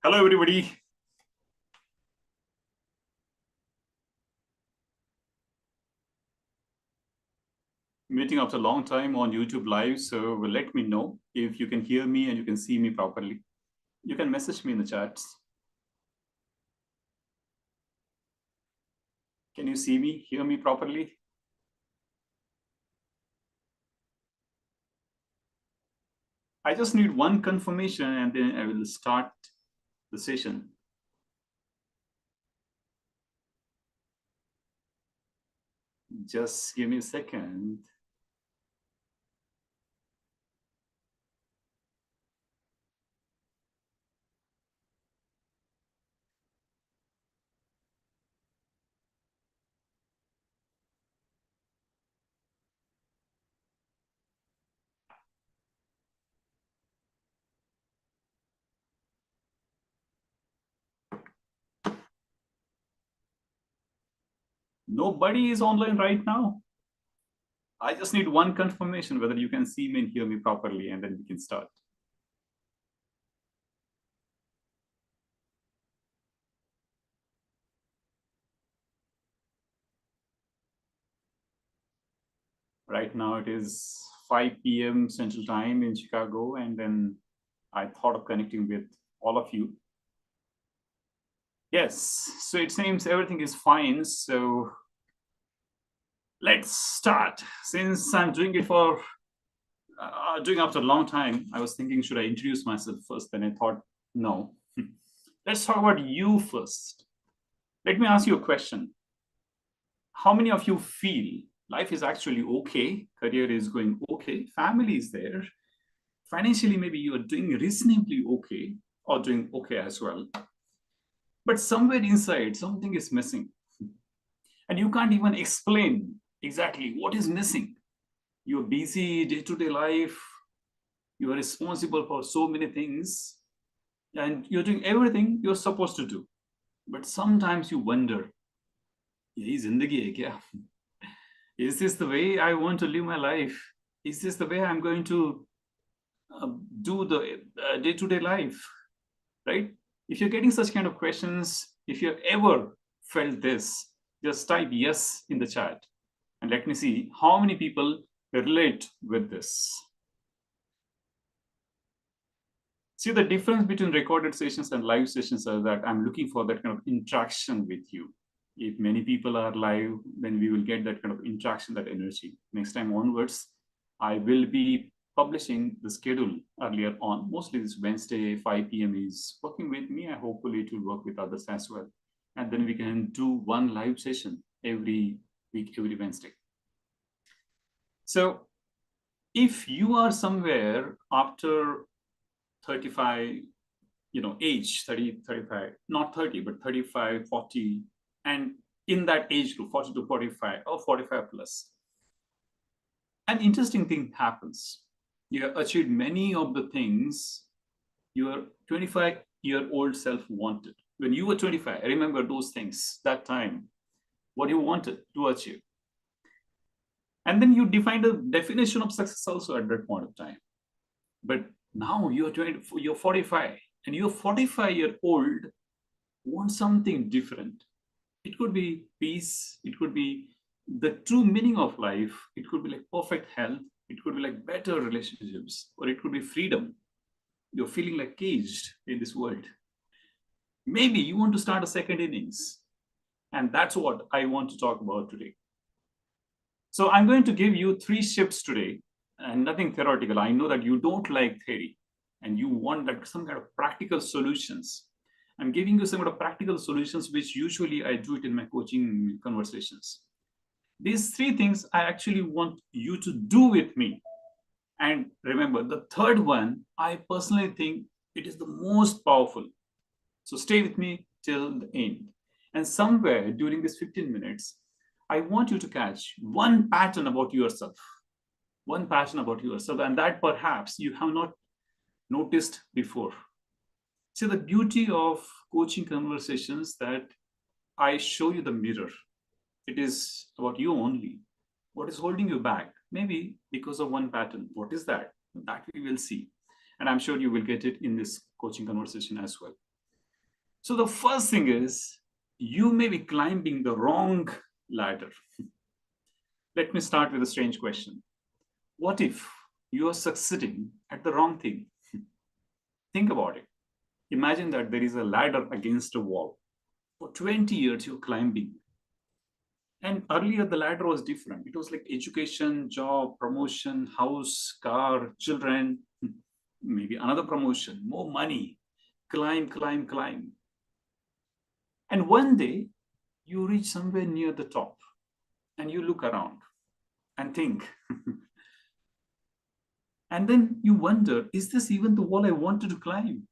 Hello, everybody. Meeting after a long time on YouTube Live. So let me know if you can hear me and you can see me properly. You can message me in the chats. Can you see me, hear me properly? I just need one confirmation and then I will start the session. Just give me a second. Nobody is online right now. I just need one confirmation whether you can see me and hear me properly, and then we can start. Right now it is 5 p.m. Central Time in Chicago, and then I thought of connecting with all of you. Yes, so it seems everything is fine. So let's start. Since I'm doing it for doing after a long time, I was thinking, should I introduce myself first? Then I thought, no. Let's talk about you first. Let me ask you a question. How many of you feel life is actually okay? Career is going okay. Family is there. Financially, maybe you are doing reasonably okay or doing okay as well. But somewhere inside, something is missing. And you can't even explain exactly what is missing. You're busy day-to-day life. You are responsible for so many things. And you're doing everything you're supposed to do. But sometimes you wonder, "Yahi zindagi hai kya? Is this the way I want to live my life? Is this the way I'm going to do the day-to-day life?" Right? If you're getting such kind of questions, if you've ever felt this, just type yes in the chat. And let me see how many people relate with this. See, the difference between recorded sessions and live sessions is that I'm looking for that kind of interaction with you. If many people are live, then we will get that kind of interaction, that energy. Next time onwards, I will be publishing the schedule earlier on. Mostly this Wednesday, 5 p.m. is working with me. And hopefully it will work with others as well. And then we can do one live session every week, every Wednesday. So if you are somewhere after 35, age 30, 35, not 30, but 35, 40, and in that age group, 40 to 45 or 45 plus, an interesting thing happens. You have achieved many of the things your 25-year-old self wanted. When you were 25, I remember those things, that time, what you wanted to achieve. And then you defined a definition of success also at that point of time. But now you're 45, and your 45-year-old want something different. It could be peace. It could be the true meaning of life. It could be like perfect health. It could be like better relationships, or it could be freedom. You're feeling like caged in this world. Maybe you want to start a second innings. And that's what I want to talk about today. So I'm going to give you 3 shifts today, and nothing theoretical. I know that you don't like theory and you want like some kind of practical solutions. I'm giving you some kind of practical solutions, which usually I do it in my coaching conversations. These 3 things I actually want you to do with me. And remember, the third one, I personally think it is the most powerful. So stay with me till the end. And somewhere during these 15 minutes, I want you to catch one pattern about yourself. One pattern about yourself, and that perhaps you have not noticed before. See, the beauty of coaching conversations that I show you the mirror. It is about you only. What is holding you back? Maybe because of one pattern. What is that? That we will see. And I'm sure you will get it in this coaching conversation as well. So the first thing is you may be climbing the wrong ladder. Let me start with a strange question. What if you are succeeding at the wrong thing? Think about it. Imagine that there is a ladder against a wall. For 20 years, you're climbing. And earlier, the ladder was different. It was like education, job, promotion, house, car, children, maybe another promotion, more money. Climb, climb, climb. And one day, you reach somewhere near the top and you look around and think, and then you wonder, is this even the wall I wanted to climb?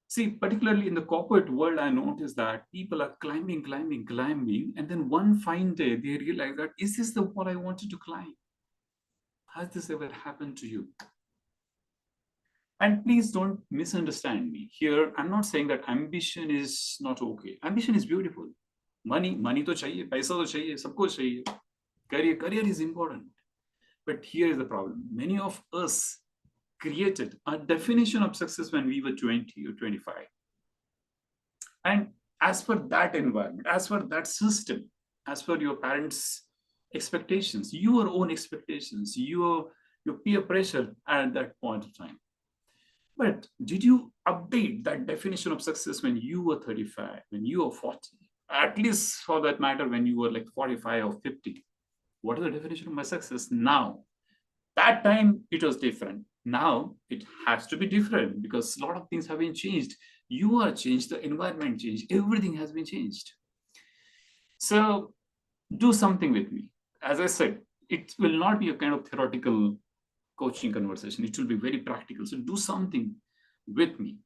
See, particularly in the corporate world, I noticed that people are climbing, climbing, climbing, and then one fine day they realize that, is this the wall I wanted to climb? Has this ever happened to you? And please don't misunderstand me. Here, I'm not saying that ambition is not okay. Ambition is beautiful. Money to chahiye, paisa to chahiye, sabko chahiye. Career is important. But here is the problem. Many of us created a definition of success when we were 20 or 25. And as per that environment, as per that system, as per your parents' expectations, your own expectations, your peer pressure at that point of time. But did you update that definition of success when you were 35, when you were 40? At least for that matter, when you were like 45 or 50. What is the definition of my success now? That time it was different. Now it has to be different because a lot of things have been changed. You are changed, the environment changed, everything has been changed. So do something with me. As I said, it will not be a kind of theoretical coaching conversation. It will be very practical. So do something with me.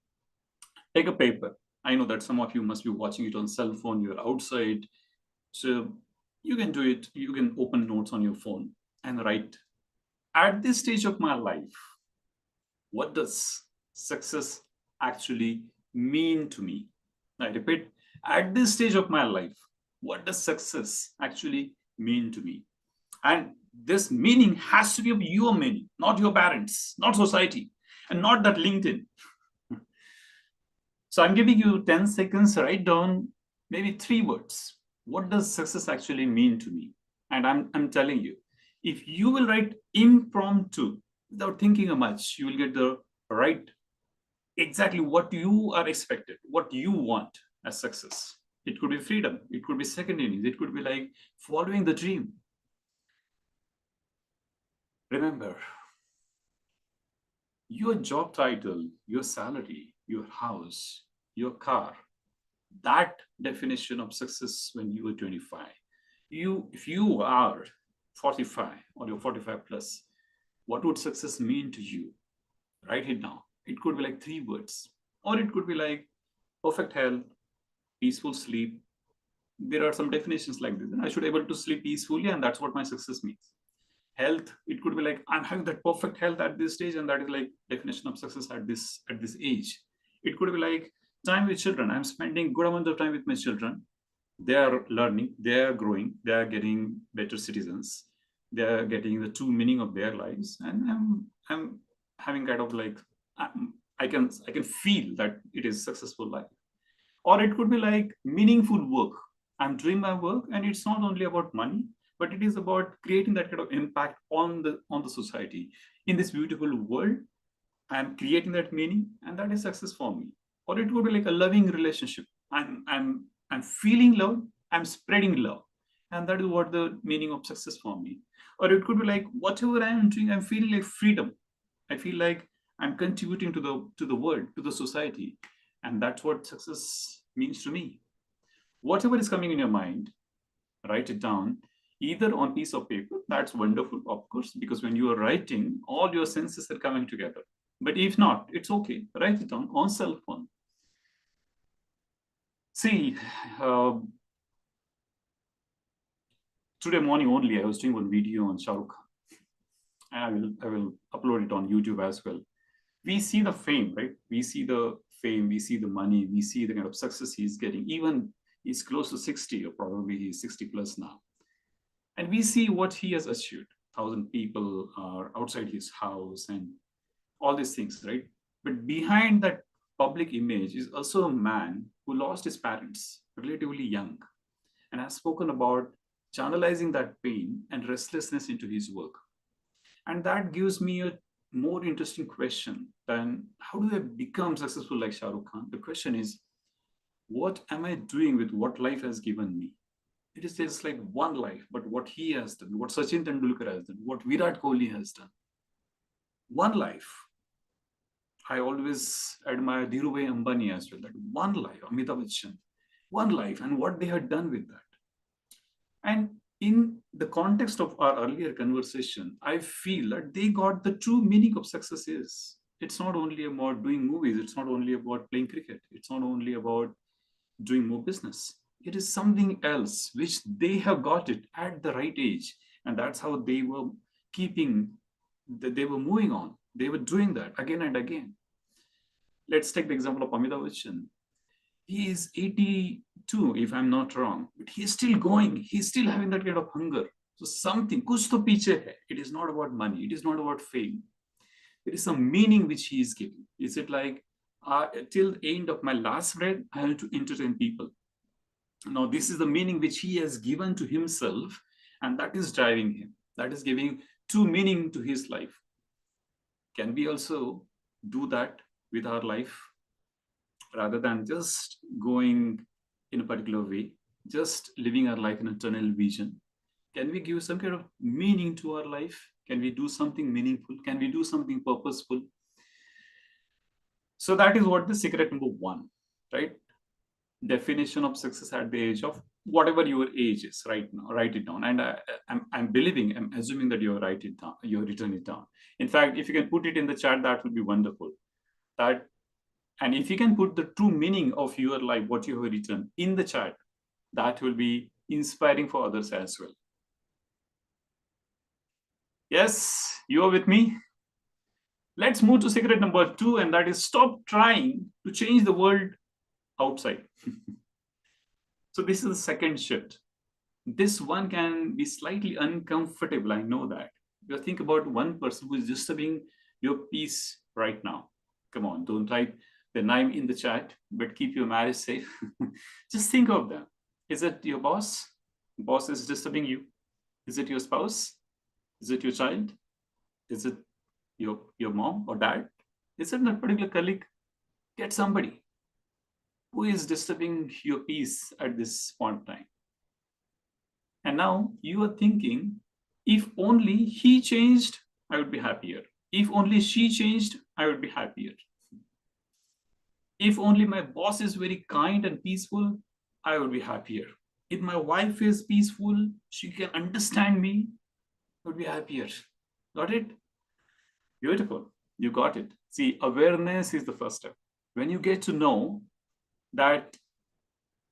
Take a paper. I know that some of you must be watching it on cell phone. You're outside. So you can do it. You can open notes on your phone and write. At this stage of my life, what does success actually mean to me? I repeat, at this stage of my life, what does success actually mean to me? And this meaning has to be of your meaning, not your parents, not society, and not that LinkedIn. So I'm giving you 10 seconds, write down maybe 3 words. What does success actually mean to me? And I'm telling you, if you will write impromptu without thinking much, you will get the right, exactly what you are expected, what you want as success. It could be freedom. It could be second innings. It could be like following the dream. Remember, your job title, your salary, your house, your car, that definition of success when you were 25. If you are 45 or you're 45 plus, what would success mean to you? Write it down. It could be like 3 words, or it could be like perfect health, peaceful sleep. There are some definitions like this. I should be able to sleep peacefully, and that's what my success means. Health, it could be like I'm having that perfect health at this stage, and that is like definition of success at this age. It could be like time with children. I'm spending good amount of time with my children. They are learning, they are growing, they are getting better citizens, they are getting the true meaning of their lives, and I'm having kind of like I can feel that it is successful life. Or it could be like meaningful work. I'm doing my work, and it's not only about money, but it is about creating that kind of impact on the society in this beautiful world. I'm creating that meaning, and that is success for me. Or it could be like a loving relationship. I'm feeling love, I'm spreading love. And that is what the meaning of success for me. Or it could be like whatever I'm doing, I'm feeling like freedom. I feel like I'm contributing to the world, to the society. And that's what success means to me. Whatever is coming in your mind, write it down, either on piece of paper. That's wonderful, of course, because when you are writing, all your senses are coming together. But if not, it's okay. Write it down on cell phone. See, today morning only, I was doing one video on Shah Rukh Khan, and I will upload it on YouTube as well. We see the fame, right? We see the fame, we see the money, we see the kind of success he's getting. Even he's close to 60, or probably he's 60 plus now. And we see what he has achieved. 1,000 people are outside his house and all these things, right? But behind that public image is also a man who lost his parents relatively young and has spoken about channelizing that pain and restlessness into his work. And that gives me a more interesting question than how do I become successful like Shah Rukh Khan? The question is, what am I doing with what life has given me? It is just like one life, but what he has done, what Sachin Tendulkar has done, what Virat Kohli has done. One life. I always admire Dhirubhai Ambani as well. That one life, Amitabh Bachchan, one life, and what they had done with that. And in the context of our earlier conversation, I feel that they got the true meaning of success is. It's not only about doing movies, it's not only about playing cricket, it's not only about doing more business. It is something else which they have got it at the right age. And that's how they were keeping, they were moving on. They were doing that again and again. Let's take the example of Amitabh Bachchan. He is 82, if I'm not wrong, but he's still going. He's still having that kind of hunger. So something, kuch to piche hai. It is not about money. It is not about fame. There is some meaning which he is giving. Is it like, till the end of my last breath, I have to entertain people. Now, this is the meaning which he has given to himself, and that is driving him. That is giving true meaning to his life. Can we also do that with our life? Rather than just going in a particular way, just living our life in a tunnel vision, can we give some kind of meaning to our life? Can we do something meaningful? Can we do something purposeful? So that is what the secret number one, right? Definition of success at the age of whatever your age is right now. Write it down. And I'm assuming that you're writing it down. You're written it down. In fact, if you can put it in the chat, that would be wonderful. And if you can put the true meaning of your life, what you have written in the chat, that will be inspiring for others as well. Yes, you are with me? Let's move to secret number 2, and that is stop trying to change the world outside. So this is the second shift. This one can be slightly uncomfortable, I know that. You think about one person who is disturbing your peace right now. Come on, don't type the name in the chat, but keep your marriage safe. Just think of them. Is it your boss? Boss is disturbing you. Is it your spouse? Is it your child? Is it your mom or dad? Is it that particular colleague? Get somebody who is disturbing your peace at this point of time. And now you are thinking, if only he changed, I would be happier. If only she changed, I would be happier. If only my boss is very kind and peaceful, I would be happier. If my wife is peaceful, she can understand me, I would be happier. Got it? Beautiful. You got it. See, awareness is the first step. When you get to know that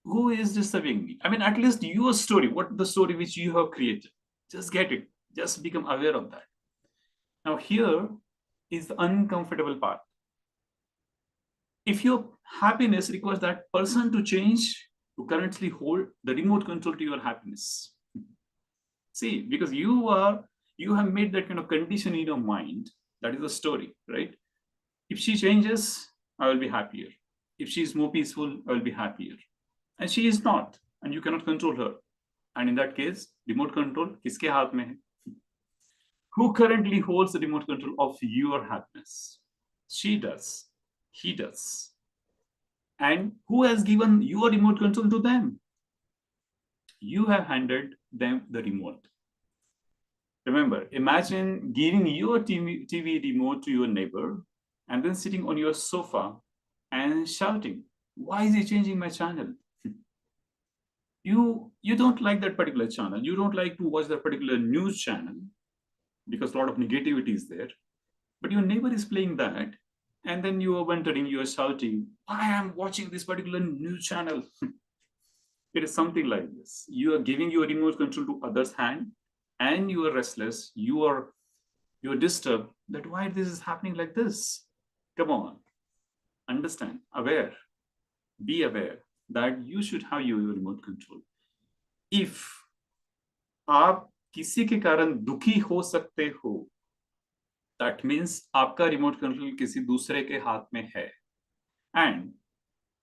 who is disturbing me, I mean, at least your story, what the story which you have created, just get it. Just become aware of that. Now, here is the uncomfortable part. If your happiness requires that person to change, to currently hold the remote control to your happiness. See, because you have made that kind of condition in your mind. That is the story, right? If she changes, I will be happier. If she is more peaceful, I will be happier. And she is not, and you cannot control her. And in that case, remote control, kiske haath mein hai? Who currently holds the remote control of your happiness? She does. He does. And who has given your remote control to them? You have handed them the remote. Remember, imagine giving your TV remote to your neighbor and then sitting on your sofa and shouting, why is he changing my channel? You don't like that particular channel. You don't like to watch that particular news channel because a lot of negativity is there. But your neighbor is playing that, and then you are wondering, you are shouting, why am I watching this particular news channel? It is something like this. You are giving your remote control to others' hand, and you are restless. You are disturbed that why this is happening like this. Come on, understand, aware, be aware that you should have your remote control. If आप किसी के कारण दुखी हो सकते हो, that means आपका remote control किसी दूसरे के हाथ में है. And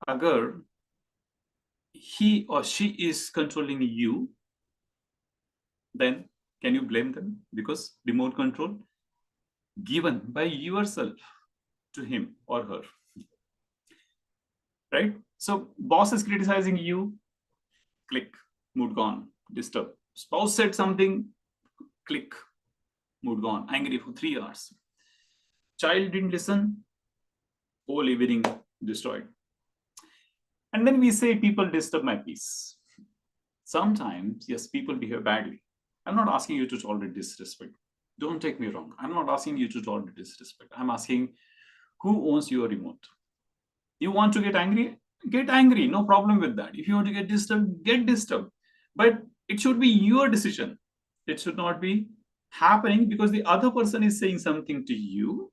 agar he or she is controlling you, then can you blame them? Because remote control given by yourself to him or her, right? So boss is criticizing you, click, mood gone, disturb. Spouse said something, click, mood gone, angry for 3 hours. Child didn't listen, whole evening destroyed. And then we say people disturb my peace. Sometimes, yes, people behave badly. I'm not asking you to tolerate disrespect. Don't take me wrong. I'm not asking you to tolerate disrespect. I'm asking who owns your remote? You want to get angry? Get angry. No problem with that. If you want to get disturbed, get disturbed. But it should be your decision. It should not be happening because the other person is saying something to you,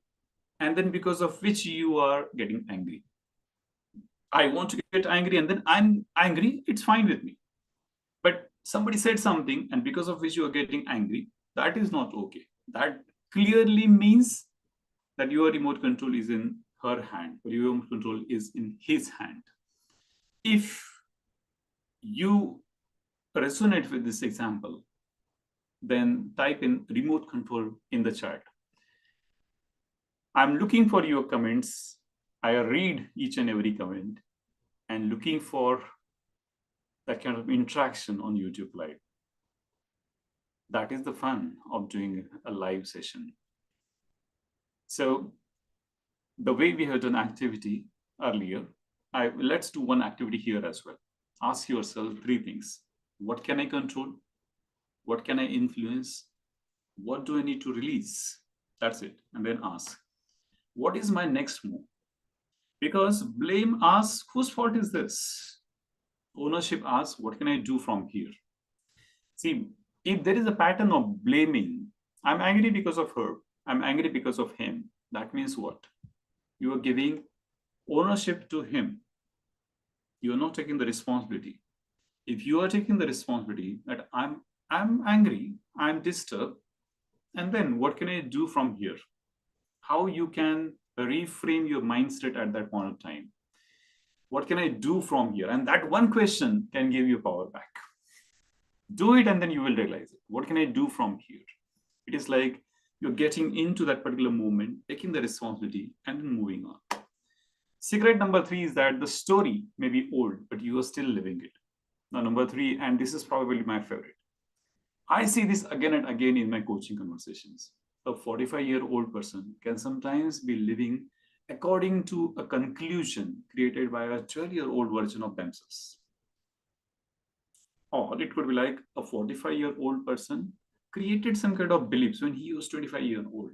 and then because of which you are getting angry. I want to get angry and then I'm angry, it's fine with me. But somebody said something and because of which you are getting angry, that is not okay. That clearly means that your remote control is in her hand, or your remote control is in his hand. If you resonate with this example, then type in remote control in the chat. I'm looking for your comments. I read each and every comment and looking for that kind of interaction on YouTube Live. That is the fun of doing a live session. So the way we have done activity earlier, let's do one activity here as well. Ask yourself 3 things. What can I control? What can I influence? What do I need to release? That's it. And then ask, what is my next move? Because blame asks, whose fault is this? Ownership asks, what can I do from here? See, if there is a pattern of blaming, I'm angry because of her, I'm angry because of him, that means what? You are giving ownership to him. You are not taking the responsibility. If you are taking the responsibility that I'm angry, I'm disturbed, and then what can I do from here? How you can reframe your mindset at that point of time? What can I do from here? And that one question can give you power back. Do it and then you will realize it. What can I do from here? It is like you're getting into that particular moment, taking the responsibility and then moving on. Secret number 3 is that the story may be old, but you are still living it. Now, number 3, and this is probably my favorite. I see this again and again in my coaching conversations. A 45-year-old person can sometimes be living according to a conclusion created by a 12-year-old version of themselves. Or it could be like a 45-year-old person created some kind of beliefs when he was 25-year-old.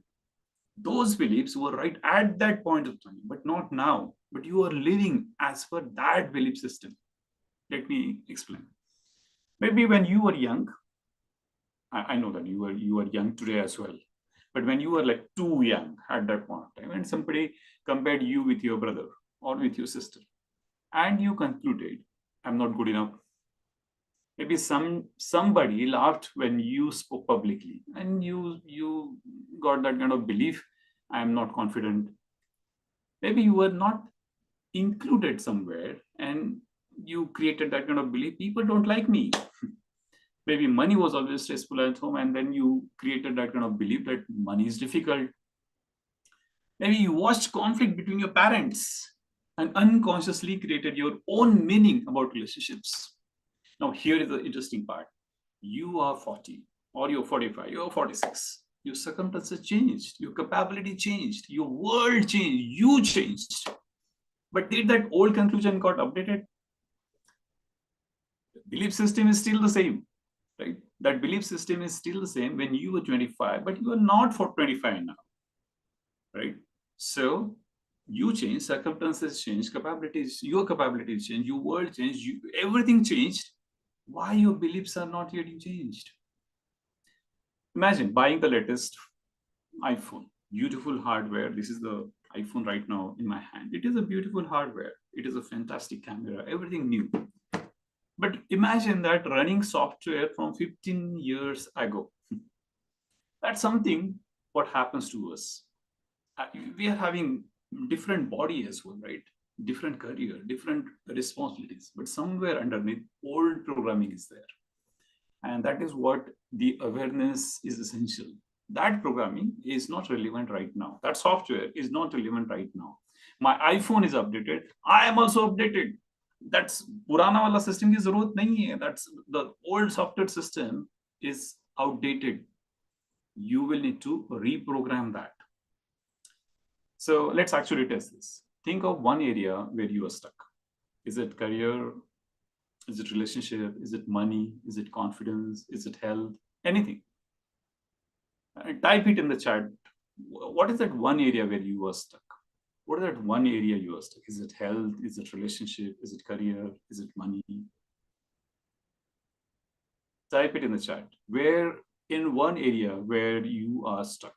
Those beliefs were right at that point of time, but not now. But you are living as per that belief system. Let me explain. Maybe when you were young, I know that you are young today as well. But when you were like too young at that point of time, and somebody compared you with your brother or with your sister, and you concluded, I'm not good enough. Maybe somebody laughed when you spoke publicly, and you got that kind of belief, I am not confident. Maybe you were not included somewhere, and you created that kind of belief, people don't like me. Maybe money was always stressful at home, and then you created that kind of belief that money is difficult. Maybe you watched conflict between your parents and unconsciously created your own meaning about relationships. Now, here is the interesting part. You are 40, or you're 45, you're 46. Your circumstances changed, your capability changed, your world changed, you changed. But did that old conclusion got updated? The belief system is still the same, right? That belief system is still the same when you were 25, but you are not for 25 now, right? So you change, circumstances change, capabilities, your capabilities change, your world changed, everything changed. Why your beliefs are not getting changed? Imagine buying the latest iPhone, beautiful hardware. This is the iPhone right now in my hand. It is a beautiful hardware. It is a fantastic camera, everything new. But imagine that running software from 15 years ago. That's something what happens to us. We are having different body as well, right? different career, different responsibilities, but somewhere underneath, old programming is there. And that is what the awareness is essential. That programming is not relevant right now. That software is not relevant right now. My iPhone is updated. I am also updated. That's purana wala system ki zarurat nahi hai. That's the old software system is outdated. You will need to reprogram that. So let's actually test this. Think of one area where you are stuck. Is it career? Is it relationship? Is it money? Is it confidence? Is it health? Anything. Type it in the chat. What is that one area where you are stuck? What is that one area you are stuck? Is it health? Is it relationship? Is it career? Is it money? Type it in the chat. Where in one area where you are stuck.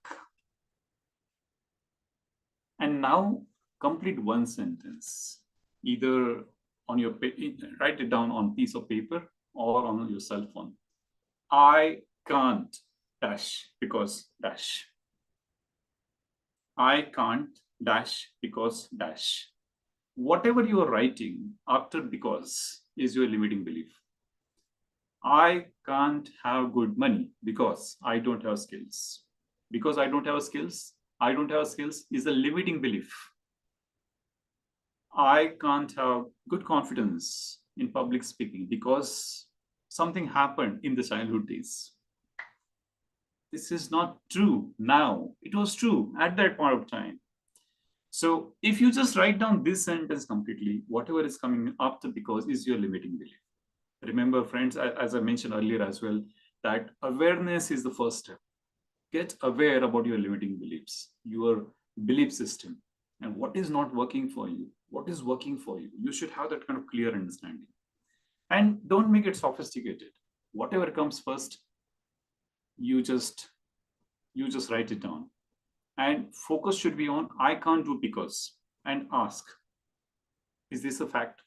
And now complete one sentence, either on your, write it down on piece of paper or on your cell phone. I can't dash because dash. I can't dash because dash. Whatever you are writing after because is your limiting belief. I can't have good money because I don't have skills. Because I don't have skills is a limiting belief. I can't have good confidence in public speaking because something happened in the childhood days. This is not true now. It was true at that point of time. So if you just write down this sentence completely, whatever is coming after because is your limiting belief. Remember, friends, as I mentioned earlier as well, that awareness is the first step. Get aware about your limiting beliefs, your belief system, and what is not working for you, what is working for you. You should have that kind of clear understanding. And don't make it sophisticated. Whatever comes first, you just write it down. And focus should be on I can't do because, and ask, is this a fact?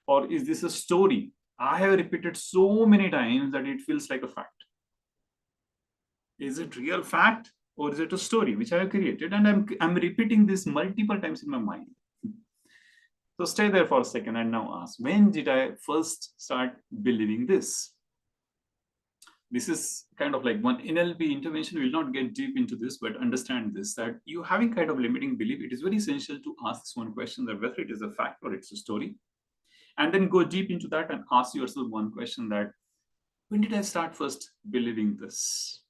Or is this a story I have repeated so many times that it feels like a fact? Is it real fact or is it a story which I have created and I'm repeating this multiple times in my mind? So stay there for a second and now ask, when did I first start believing this? This is kind of like one NLP intervention. Will not get deep into this, but understand this, that you having kind of limiting belief, it is very essential to ask this one question, that whether it is a fact or it's a story. And then go deep into that and ask yourself one question, that when did I start first believing this?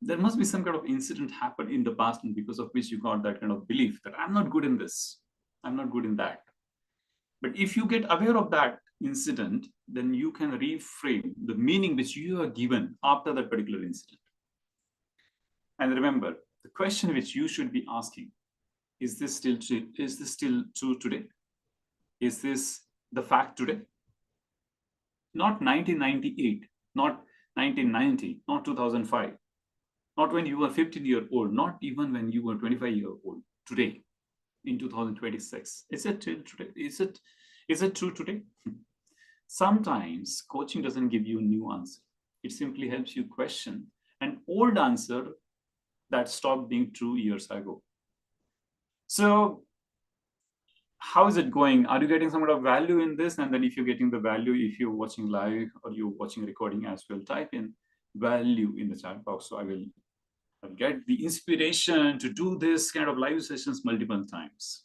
There must be some kind of incident happened in the past and because of which you got that kind of belief that I'm not good in this, I'm not good in that. But if you get aware of that incident, then you can reframe the meaning which you are given after that particular incident. And remember, the question which you should be asking, is this still true? Is this still true today? Is this the fact today? Not 1998, not 1990, not 2005. Not when you were 15-year-old, not even when you were 25-year-old. Today, in 2026, is it till today? Is it true today? Sometimes coaching doesn't give you a new answer. It simply helps you question an old answer that stopped being true years ago. So how is it going? Are you getting some kind of value in this? And then if you're getting the value, if you're watching live or you're watching recording as well, type in value in the chat box. So I will get the inspiration to do this kind of live sessions multiple times.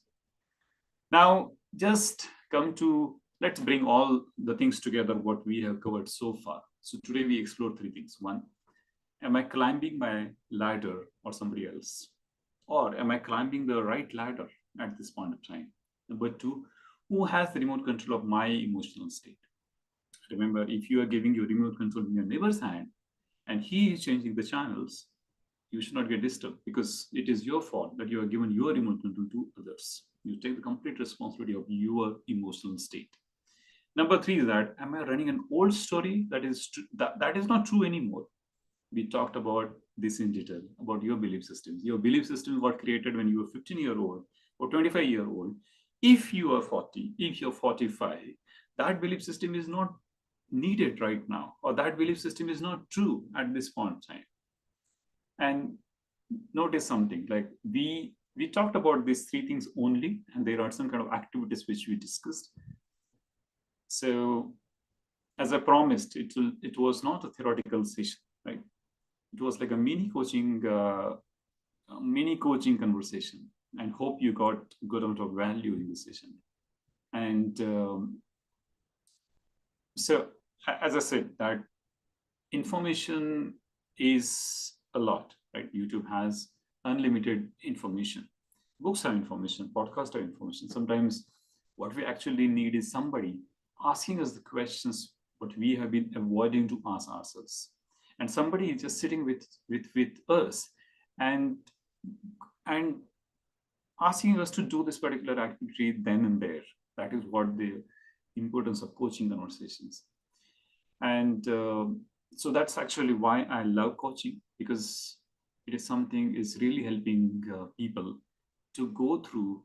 Now, just let's bring all the things together, what we have covered so far. So today we explored three things. One, am I climbing my ladder or somebody else? Or am I climbing the right ladder at this point of time? Number two, who has the remote control of my emotional state? Remember, if you are giving your remote control in your neighbor's hand and he is changing the channels, you should not get disturbed because it is your fault that you are given your remote control to others. You take the complete responsibility of your emotional state. Number three is that, am I running an old story that is not true anymore? We talked about this in detail, about your belief systems. Your belief system got created when you were 15-year-old or 25-year-old. If you are 40, if you're 45, that belief system is not needed right now, or that belief system is not true at this point in time. And notice something, like we We talked about these three things only, and there are some kind of activities which we discussed. So, as I promised, it was not a theoretical session, right? It was like a mini coaching conversation, and hope you got good amount of value in this session. And so, as I said, that information is a lot, right? YouTube has unlimited information. Books have information, podcasts have information. Sometimes what we actually need is somebody asking us the questions what we have been avoiding to ask ourselves. And somebody is just sitting with us and and asking us to do this particular activity then and there. That is what the importance of coaching conversations. And so that's actually why I love coaching, because it is something is really helping people to go through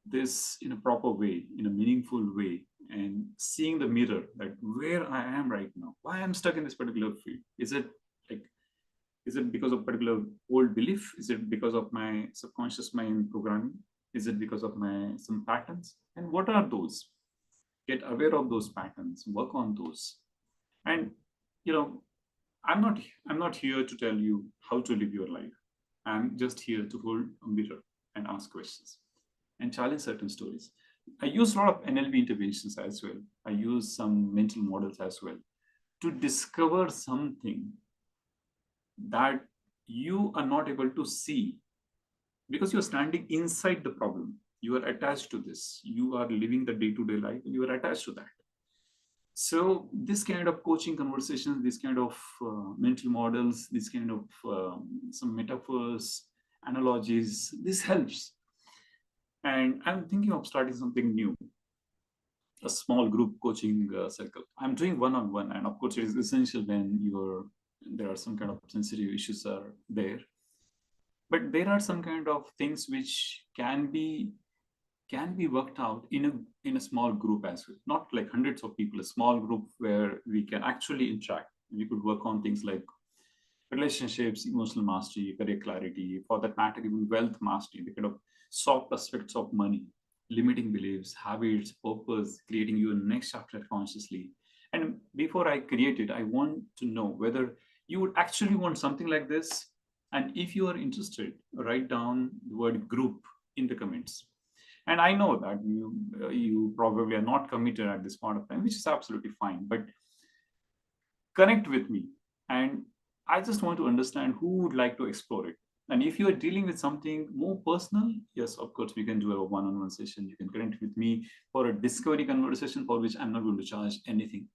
this in a proper way, in a meaningful way, and seeing the mirror that where I am right now, why I'm stuck in this particular field. Like, is it because of particular old belief? Is it because of my subconscious mind programming? Is it because of my some patterns? And what are those? Get aware of those patterns, work on those. And you know, I'm not here to tell you how to live your life. I'm just here to hold a mirror and ask questions and challenge certain stories. I use a lot of NLP interventions as well. I use some mental models as well to discover something that you are not able to see because you're standing inside the problem. You are attached to this. You are living the day-to-day life and you are attached to that. So this kind of coaching conversations, this kind of mental models, this kind of some metaphors, analogies, this helps. And I'm thinking of starting something new, a small group coaching circle. I'm doing one-on-one, and of course, it is essential when there are some kind of sensitive issues are there. But there are some kind of things which can be worked out in a small group as well, not like hundreds of people, a small group where we can actually interact. We could work on things like relationships, emotional mastery, career clarity, for that matter, even wealth mastery, the kind of soft aspects of money, limiting beliefs, habits, purpose, creating your next chapter consciously. And before I create it, I want to know whether you would actually want something like this. And if you are interested, write down the word group in the comments. And I know that you probably are not committed at this point of time, which is absolutely fine. But connect with me, and I just want to understand who would like to explore it. And if you are dealing with something more personal, yes, of course, we can do a one-on-one session. You can connect with me for a discovery conversation for which I'm not going to charge anything.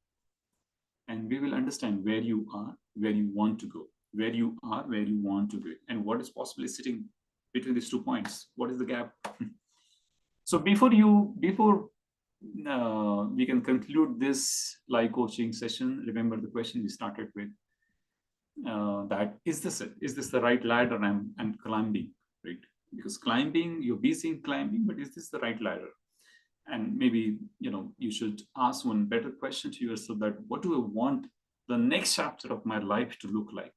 And we will understand where you are, where you want to go, where you are, where you want to go, and what is possibly sitting between these 2 points. What is the gap? So before we can conclude this live coaching session, remember the question we started with. That is this it? Is this the right ladder I'm climbing, right? Because climbing, you're busy in climbing, but is this the right ladder? And maybe you should ask one better question to yourself: that what do I want the next chapter of my life to look like?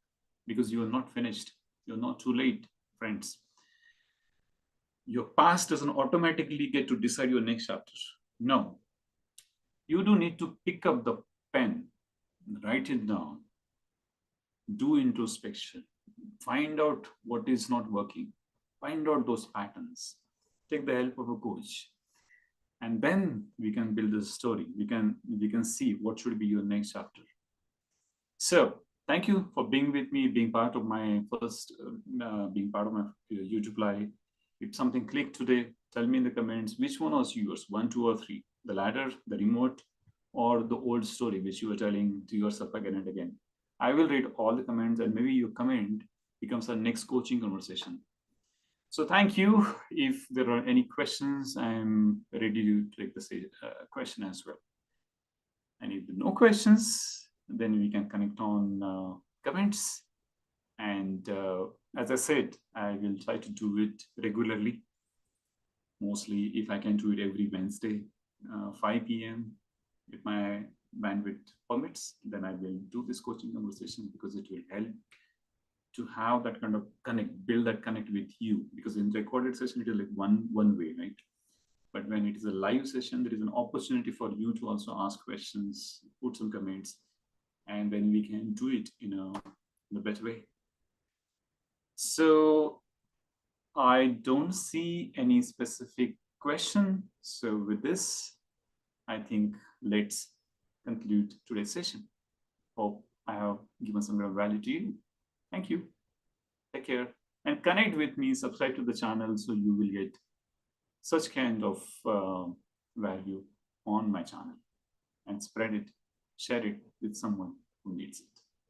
Because you are not finished. You're not too late, friends. Your past doesn't automatically get to decide your next chapter. No, you do need to pick up the pen, write it down, do introspection, find out what is not working, find out those patterns, take the help of a coach, and then we can build a story. We can see what should be your next chapter. So thank you for being with me, being part of my YouTube live. If something clicked today, tell me in the comments which one was yours, 1, 2, or 3: the ladder, the remote, or the old story which you were telling to yourself again and again. I will read all the comments, and maybe your comment becomes our next coaching conversation. So thank you. If there are any questions, I'm ready to take the question as well. And if there are no questions, then we can connect on comments. And as I said, I will try to do it regularly. Mostly, if I can do it every Wednesday, 5 p.m. If my bandwidth permits, then I will do this coaching conversation because it will help to have that kind of connect, build that connect with you. Because in recorded session, it is like one way, right? But when it is a live session, there is an opportunity for you to also ask questions, put some comments, and then we can do it in a better way. So I don't see any specific question. So with this, I think let's conclude today's session. Hope I have given some value to you. Thank you. Take care and connect with me. Subscribe to the channel so you will get such kind of value on my channel, and spread it, share it with someone who needs it.